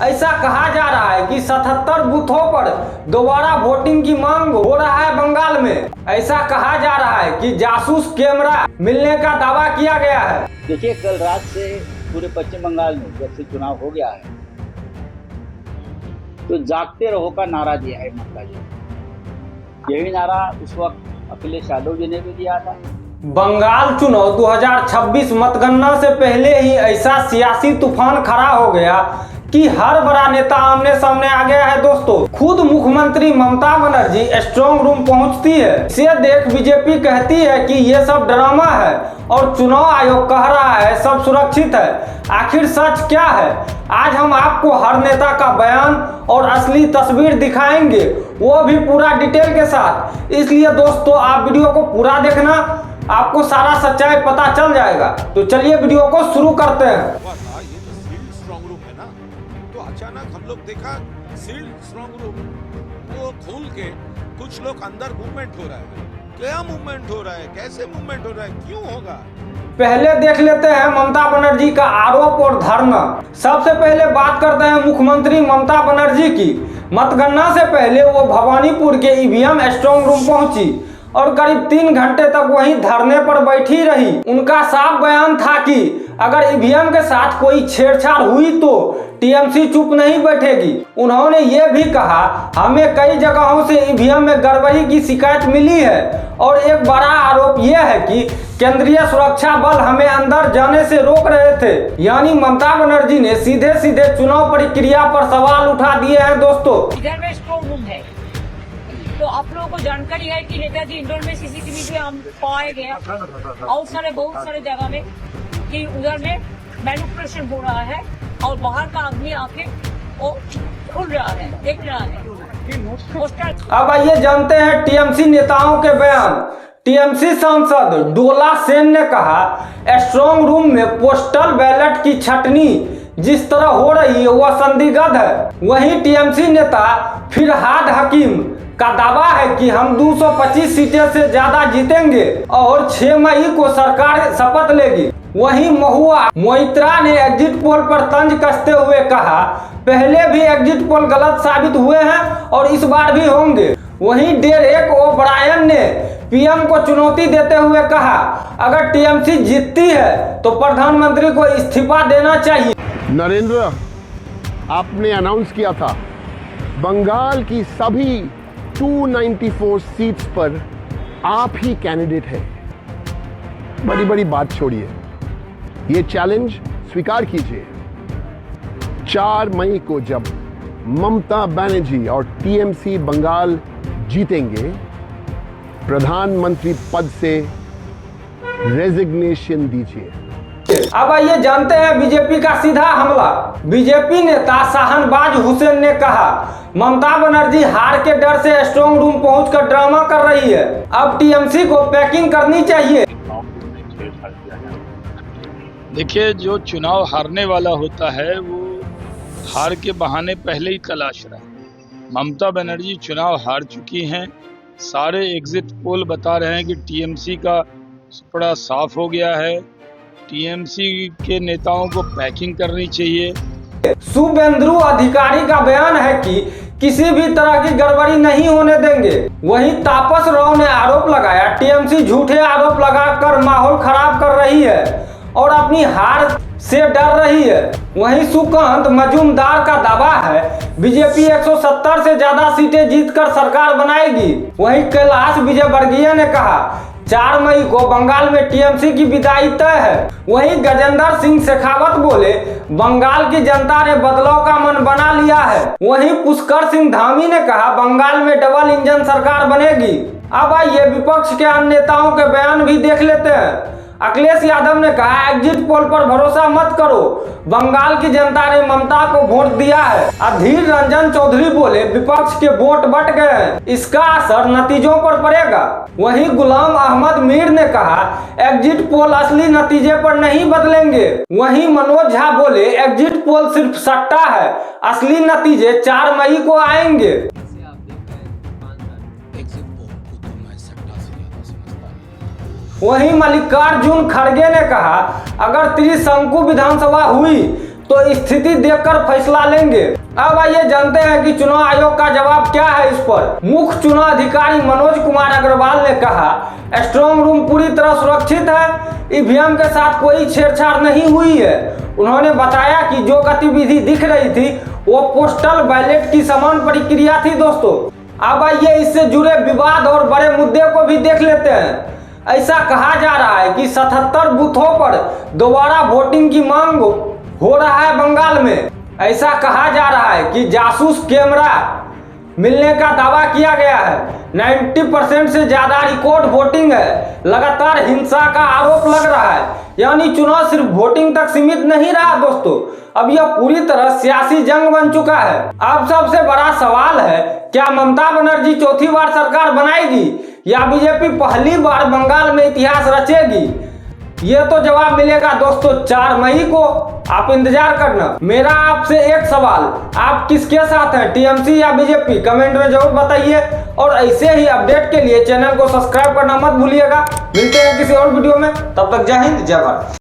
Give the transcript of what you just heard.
ऐसा कहा जा रहा है कि 77 बूथों पर दोबारा वोटिंग की मांग हो रहा है बंगाल में। ऐसा कहा जा रहा है कि जासूस कैमरा मिलने का दावा किया गया है। देखिए, कल रात से पूरे पश्चिम बंगाल में जब से चुनाव हो गया है तो जागते रहो का नारा दिया है ममता जी। यही नारा उस वक्त अखिलेश यादव जी ने भी दिया था। बंगाल चुनाव 2026 मतगणना से पहले ही ऐसा सियासी तूफान खड़ा हो गया कि हर बड़ा नेता आमने सामने आ गया है दोस्तों। खुद मुख्यमंत्री ममता बनर्जी स्ट्रांग रूम पहुंचती है। इसे देख बीजेपी कहती है कि ये सब ड्रामा है और चुनाव आयोग कह रहा है सब सुरक्षित है। आखिर सच क्या है? आज हम आपको हर नेता का बयान और असली तस्वीर दिखाएंगे, वो भी पूरा डिटेल के साथ। इसलिए दोस्तों आप वीडियो को पूरा देखना, आपको सारा सच्चाई पता चल जाएगा। तो चलिए वीडियो को शुरू करते हैं। अचानक हम लोग देखा सील्ड स्ट्रांग रूम वो खोल के कुछ लोग अंदर मूवमेंट हो रहा है। क्या मूवमेंट हो रहा है, कैसे मूवमेंट हो रहा है, क्यों होगा? पहले देख लेते हैं ममता बनर्जी का आरोप और धरना। सबसे पहले बात करते हैं मुख्यमंत्री ममता बनर्जी की। मतगणना से पहले वो भवानीपुर के ईवीएम स्ट्रांग रूम पहुंची और करीब 3 घंटे तक वहीं धरने पर बैठी रही। उनका साफ बयान था कि अगर ईवीएम के साथ कोई छेड़छाड़ हुई तो टीएमसी चुप नहीं बैठेगी। उन्होंने ये भी कहा हमें कई जगहों से ईवीएम में गड़बड़ी की शिकायत मिली है और एक बड़ा आरोप यह है कि केंद्रीय सुरक्षा बल हमें अंदर जाने से रोक रहे थे। यानी ममता बनर्जी ने सीधे सीधे चुनाव प्रक्रिया पर सवाल उठा दिए हैं दोस्तों। इधर में स्ट्रांग रूम है तो आप लोगों को जानकारी है कि नेताजी इंडोर में सीसीटीवी पे हम पाए गए और बहुत सारे जगह में कि उधर में मैनिपुलेशन हो रहा है और बाहर का आदमी आके वो खुल रहा है, देख रहा है। अब आइए जानते हैं टीएमसी नेताओं के बयान। टीएमसी सांसद डोला सेन ने कहा स्ट्रांग रूम में पोस्टल बैलेट की छटनी जिस तरह हो रही है वह संदिग्ध है। वहीं टीएमसी नेता फिरहाद हकीम का दावा है कि हम 225 सीटें से ज्यादा जीतेंगे और 6 मई को सरकार शपथ लेगी। वहीं महुआ मोइत्रा ने एग्जिट पोल पर तंज कसते हुए कहा पहले भी एग्जिट पोल गलत साबित हुए हैं और इस बार भी होंगे। वहीं डेरेक ओ ब्रायन ने पीएम को चुनौती देते हुए कहा अगर टीएमसी जीतती है तो प्रधानमंत्री को इस्तीफा देना चाहिए। नरेंद्र, आपने अनाउंस किया था बंगाल की सभी 294 सीट्स पर आप ही कैंडिडेट हैं। बड़ी बड़ी बात छोड़िए, ये चैलेंज स्वीकार कीजिए। 4 मई को जब ममता बनर्जी और टीएमसी बंगाल जीतेंगे, प्रधानमंत्री पद से रेजिग्नेशन दीजिए। अब आइए जानते हैं बीजेपी का सीधा हमला। बीजेपी नेता शाहनवाज हुसैन ने कहा ममता बनर्जी हार के डर से स्ट्रांग रूम पहुंचकर ड्रामा कर रही है, अब टीएमसी को पैकिंग करनी चाहिए। देखिए, जो चुनाव हारने वाला होता है वो हार के बहाने पहले ही तलाश रहा है। ममता बनर्जी चुनाव हार चुकी हैं। सारे एग्जिट पोल बता रहे हैं कि टीएमसी का बड़ा साफ हो गया है। टीएमसी के नेताओं को पैकिंग करनी चाहिए। शुभेंदु अधिकारी का बयान है कि किसी भी तरह की गड़बड़ी नहीं होने देंगे। वहीं तापस राव ने आरोप लगाया टीएमसी झूठे आरोप लगाकर माहौल खराब कर रही है और अपनी हार से डर रही है। वहीं सुकांत मजूमदार का दावा है बीजेपी 170 से ज्यादा सीटें जीतकर सरकार बनाएगी। वहीं कैलाश विजयवर्गीय ने कहा 4 मई को बंगाल में टीएमसी की विदाई तय है। वहीं गजेंद्र सिंह शेखावत बोले बंगाल की जनता ने बदलाव का मन बना लिया है। वहीं पुष्कर सिंह धामी ने कहा बंगाल में डबल इंजन सरकार बनेगी। अब आइए विपक्ष के अन्य नेताओं के बयान भी देख लेते हैं। अखिलेश यादव ने कहा एग्जिट पोल पर भरोसा मत करो, बंगाल की जनता ने ममता को वोट दिया है। अधीर रंजन चौधरी बोले विपक्ष के वोट बट गए हैं, इसका असर नतीजों पर पड़ेगा। वहीं गुलाम अहमद मीर ने कहा एग्जिट पोल असली नतीजे पर नहीं बदलेंगे। वहीं मनोज झा बोले एग्जिट पोल सिर्फ सट्टा है, असली नतीजे 4 मई को आएंगे। वहीं मल्लिकार्जुन खड़गे ने कहा अगर त्रिशंकु विधानसभा हुई तो तो स्थिति देखकर फैसला लेंगे। अब आइए जानते हैं कि चुनाव आयोग का जवाब क्या है इस पर। मुख्य चुनाव अधिकारी मनोज कुमार अग्रवाल ने कहा, स्ट्रांग रूम पूरी तरह सुरक्षित है, ईवीएम के साथ कोई छेड़छाड़ नहीं हुई है। उन्होंने बताया कि जो गतिविधि दिख रही थी वो पोस्टल बैलेट की समान प्रक्रिया थी। दोस्तों अब आइए इससे जुड़े विवाद और बड़े मुद्दे को भी देख लेते हैं। ऐसा कहा जा रहा है कि 77 बूथों पर दोबारा वोटिंग की मांग हो रहा है बंगाल में। ऐसा कहा जा रहा है कि जासूस कैमरा मिलने का दावा किया गया है। 90% से ज्यादा रिकॉर्ड वोटिंग है। लगातार हिंसा का आरोप लग रहा है, यानी चुनाव सिर्फ वोटिंग तक सीमित नहीं रहा दोस्तों, अब यह पूरी तरह सियासी जंग बन चुका है। अब सबसे बड़ा सवाल है, क्या ममता बनर्जी चौथी बार सरकार बनाएगी या बीजेपी पहली बार बंगाल में इतिहास रचेगी? ये तो जवाब मिलेगा दोस्तों 4 मई को, आप इंतजार करना। मेरा आपसे एक सवाल, आप किसके साथ हैं, टीएमसी या बीजेपी? कमेंट में जरूर बताइए और ऐसे ही अपडेट के लिए चैनल को सब्सक्राइब करना मत भूलिएगा। मिलते हैं किसी और वीडियो में, तब तक जय हिंद जय भारत।